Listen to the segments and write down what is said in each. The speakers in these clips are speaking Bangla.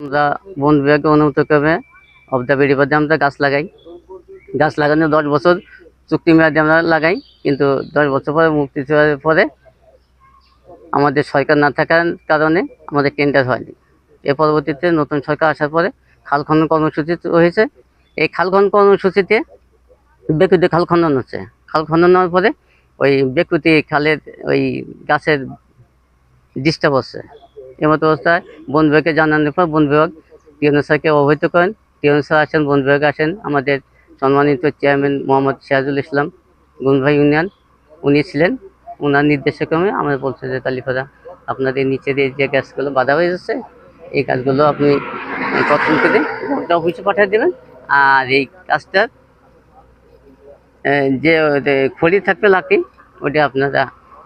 আমরা বন বিভাগকে অনুমতিক্রমে অফ দ্য বেড়িবাঁধে আমরা গাছ লাগাই। গাছ লাগানো 10 বছর চুক্তি মেয়াদে আমরা লাগাই, কিন্তু 10 বছর পরে মুক্তি দেওয়ার পরে আমাদের সরকার না থাকার কারণে আমাদের টেন্ডার হয়নি। এর পরবর্তীতে নতুন সরকার আসার পরে খাল খনন কর্মসূচি হয়েছে। এই খাল খনন কর্মসূচিতে বেকুতে খাল খনন হচ্ছে। খাল খনন হওয়ার পরে ওই বেকুতি খালের ওই গাছের ডিস্টার্ব হচ্ছে। এমতো অবস্থায় বন বিভাগকে জানানোর পর বন বিভাগ টিএনও স্যারকে অবহিত করেন। টিএনও স্যার আসেন, বন বিভাগে আসেন। আমাদের সম্মানিত চেয়ারম্যান মোহাম্মদ সিরাজুল ইসলাম গুনভাই ইউনিয়ন উনি ছিলেন। ওনার নির্দেশক্রমে আমরা বলছে যে কালীপাড়া আপনাদের নিচে দিয়ে যে গাছগুলো বাধা হয়ে যাচ্ছে, এই গাছগুলো আপনি প্রথম থেকে একটা অফিসে পাঠিয়ে দেবেন। আর এই কাজটার যে খড়ি থাকবে লাকি, ওটা আপনারা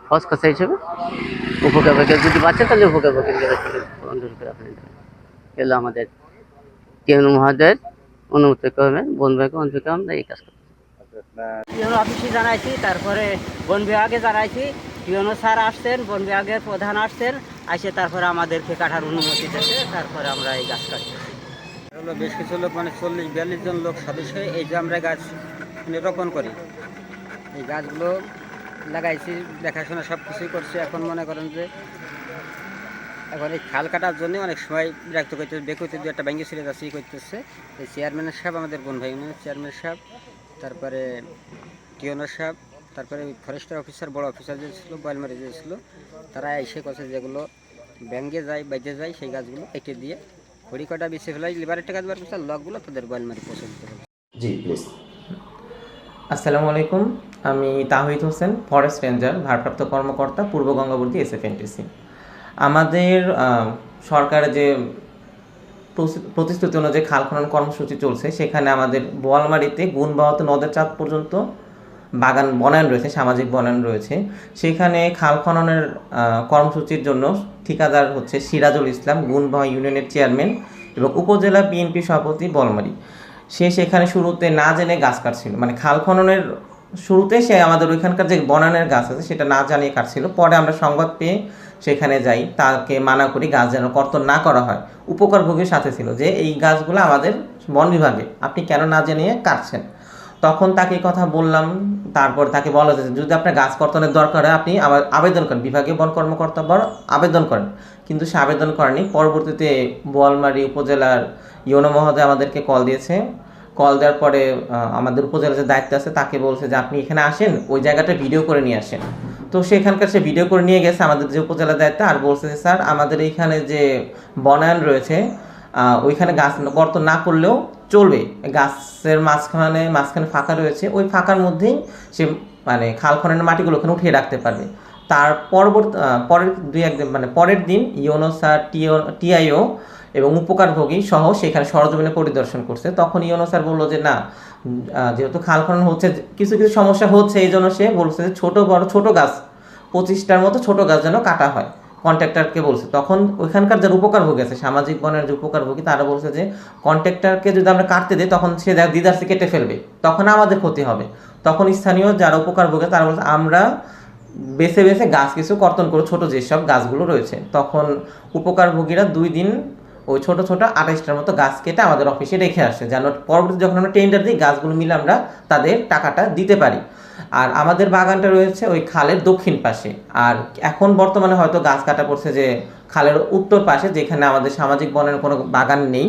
খরচ খরচা হিসেবে উপকারকে যদি বাঁচে তাহলে উপকারকে আপনি দেবেন। এগুলো আমাদের টিএনও মহোদয়ের অনুমতিক্রমে বন বিভাগের অনুমতিক্রমে আমরা এই কাজ করি। টিএনও অফিসে জানাইছি, তারপরে বন বিভাগে জানাইছি। টিএনও স্যার আসছেন, বন বিভাগের প্রধান আসছেন, আসে তারপরে আমাদেরকে কাটার অনুমতি দিয়েছে, তারপরে আমরা এই গাছ কাটতেছি। হলো বেশ কিছু লোক, মানে 40-42 জন লোক সদস্য এই যে আমরা গাছ রোপণ করি। এই গাছগুলো লাগাইছি, দেখাশোনা সব কিছুই করছি। এখন মনে করেন যে এখন এই খাল কাটার জন্য অনেক সময় বিরক্ত করতেছে, বেকুতে দু একটা ব্যাঙ্গি ছিঁড়ে যাচ্ছে, করতেছে। এই চেয়ারম্যানের সাহেব, আমাদের বনভাই ইউনিয়নের চেয়ারম্যান সাহেব, তারপরে টিএনও সাহেব, তারপরে ফরেস্টার অফিসার, বড় অফিসার যে ছিল, বয়লমারি যে ছিল, তারা এসে করছে যেগুলো ব্যাঙ্গে যায়, বাইজে যায়, সেই গাছগুলো কেটে দিয়ে খড়ি কটা বেছে ফেলাই, লিবারের টাকা দেওয়ার পর লকগুলো তাদের বয়লমারি পৌঁছে দিতে হবে। জি প্লিজ। আসসালামু আলাইকুম, আমি তাহিদ হোসেন, ফরেস্ট রেঞ্জার, ভারপ্রাপ্ত কর্মকর্তা, পূর্ব গঙ্গাবর্তী এসএফএনটিসি। আমাদের সরকারের যে প্রতিশ্রুতি অনুযায়ী খাল খনন কর্মসূচি চলছে, সেখানে আমাদের বোয়ালমারিতে গুণবাহত নদের চাঁদ পর্যন্ত বাগান বনায়ন রয়েছে, সামাজিক বনায়ন রয়েছে। সেখানে খাল খননের কর্মসূচির জন্য ঠিকাদার হচ্ছে সিরাজুল ইসলাম, গুণবাহ ইউনিয়নের চেয়ারম্যান এবং উপজেলা বিএনপি সভাপতি বলমারি। সে সেখানে শুরুতে না জেনে গাছ কাটছিল, মানে খাল খননের শুরুতে সে আমাদের ওইখানকার যে বনায়নের গাছ আছে সেটা না জানিয়ে কাটছিল। পরে আমরা সংবাদ পেয়ে সেখানে যাই, তাকে মানা করি গাছ যেন কর্তন না করা হয়। উপকারভোগীর সাথে ছিল যে এই গাছগুলো আমাদের বন বিভাগে, আপনি কেন না জানিয়ে কাটছেন। তখন তাকে কথা বললাম, তারপর তাকে বলা যে যদি আপনার গাছ কর্তনের দরকার হয় আপনি আবেদন করেন, বিভাগীয় বন কর্মকর্তা আবেদন করেন। কিন্তু সে আবেদন করেনি। পরবর্তীতে বোয়ালমারী উপজেলার ইউনো মহোদয় আমাদেরকে কল দিয়েছে। কল দেওয়ার পরে আমাদের উপজেলার যে দায়িত্ব আছে তাকে বলছে যে আপনি এখানে আসেন, ওই জায়গাটা ভিডিও করে নিয়ে আসেন। তো সেখানকার সে ভিডিও করে নিয়ে গেছে আমাদের যে উপজেলার দায়িত্ব, আর বলছে যে স্যার আমাদের এইখানে যে বনায়ন রয়েছে ওইখানে গাছ কর্তন না করলেও চলবে, গাছের মাঝখানে ফাঁকা রয়েছে, ওই ফাঁকার মধ্যেই সে মানে খাল খননের মাটিগুলো ওখানে উঠিয়ে রাখতে পারবে। তার পরের দিন ইউনো স্যার, টিআইও এবং উপকারভোগী সহ সেখানে সরজমিনে পরিদর্শন করছে। তখন ইউনো স্যার বললো যে না, যেহেতু খাল খনন হচ্ছে, কিছু কিছু সমস্যা হচ্ছে, এই জন্য সে বলছে যে ছোট গাছ 25টার মতো ছোট গাছ যেন কাটা হয়। কন্ট্রাক্টরকে বলছে। তখন ওইখানকার যারা উপকারভোগী আছে, সামাজিক বনের যে উপকারভোগী, তারা বলছে যে কন্ট্রাক্টরকে যদি আমরা কাটতে দিই তখন সে দিদারসে কেটে ফেলবে, তখন আমাদের ক্ষতি হবে। তখন স্থানীয় যারা উপকারভোগী তারা বলছে আমরা বেছে বেছে গাছ কিছু কর্তন করে, ছোট যেসব গাছগুলো রয়েছে। তখন উপকারভোগীরা 2 দিন ওই ছোট 28টার মতো গাছ কেটে আমাদের অফিসে রেখে আসে, যেন পরবর্তী যখন আমরা টেন্ডার দিই গাছগুলো মিলে আমরা তাদের টাকাটা দিতে পারি। আর আমাদের বাগানটা রয়েছে ওই খালের দক্ষিণ পাশে। আর এখন বর্তমানে হয়তো গাছ কাটা পড়ছে যে খালের উত্তর পাশে, যেখানে আমাদের সামাজিক বনের কোনো বাগান নেই।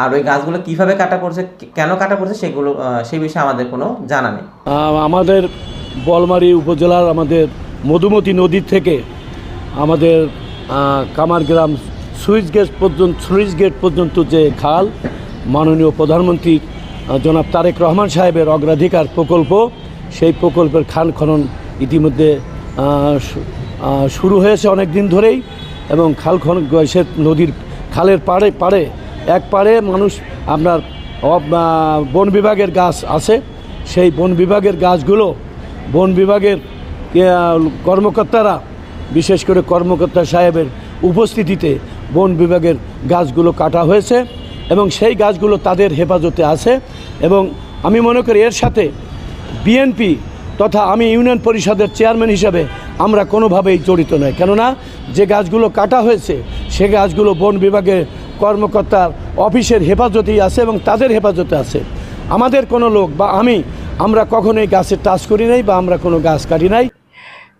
আর ওই গাছগুলো কিভাবে কাটা পড়ছে, কেন কাটা পড়ছে, সেগুলো সেই বিষয়ে আমাদের কোনো জানা নেই। আমাদের বলমারী উপজেলার আমাদের মধুমতি নদীর থেকে আমাদের কামারগ্রাম সুইচ গেট পর্যন্ত যে খাল, মাননীয় প্রধানমন্ত্রী জনাব তারেক রহমান সাহেবের অগ্রাধিকার প্রকল্প, সেই প্রকল্পের খাল খনন ইতিমধ্যে শুরু হয়েছে অনেক দিন ধরেই। এবং খাল খনন সে নদীর খালের এক পাড়ে মানুষ আপনার বন বিভাগের গাছ আছে, সেই বন বিভাগের গাছগুলো বন বিভাগের কর্মকর্তারা, বিশেষ করে কর্মকর্তা সাহেবের উপস্থিতিতে বন বিভাগের গাছগুলো কাটা হয়েছে এবং সেই গাছগুলো তাদের হেফাজতে আছে। এবং আমি মনে করি এর সাথে বিএনপি তথা আমি ইউনিয়ন পরিষদের চেয়ারম্যান হিসাবে আমরা কোনোভাবেই জড়িত নই, কেননা যে গাছগুলো কাটা হয়েছে সে গাছগুলো বন বিভাগের কর্মকর্তার অফিসের হেফাজতেই আছে এবং তাদের হেফাজতে আছে। আমাদের কোনো লোক বা আমরা কখনোই গাছে টাচ করি নাই বা আমরা কোনো গাছ কাটি নাই।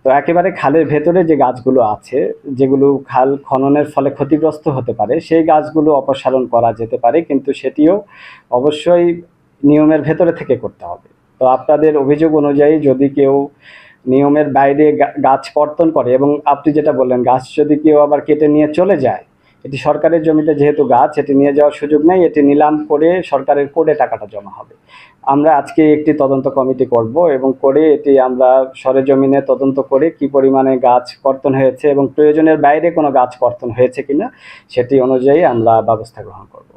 তো একেবারে খালের ভেতরে যে গাছগুলো আছে, যেগুলো খাল খননের ফলে ক্ষতিগ্রস্ত হতে পারে, সেই গাছগুলো অপসারণ করা যেতে পারে, কিন্তু সেটিও অবশ্যই নিয়মের ভেতরে থেকে করতে হবে। তো আপনাদের অভিযোগ অনুযায়ী যদি কেউ নিয়মের বাইরে গাছ কর্তন করে, এবং আপনি যেটা বললেন গাছ যদি কেউ আবার কেটে নিয়ে চলে যায়, এটি সরকারের জমিতে যেহেতু গাছ, এটি নিয়ে যাওয়ার সুযোগ নেই, এটি নিলাম করে সরকারের কোর্টে টাকাটা জমা হবে। আমরা আজকে একটি তদন্ত কমিটি করব এবং করে এটি আমরা সরেজমিনে তদন্ত করে কি পরিমাণে গাছ কর্তন হয়েছে এবং প্রয়োজনের বাইরে কোনো গাছ কর্তন হয়েছে কিনা সেটি অনুযায়ী আমরা ব্যবস্থা গ্রহণ করব।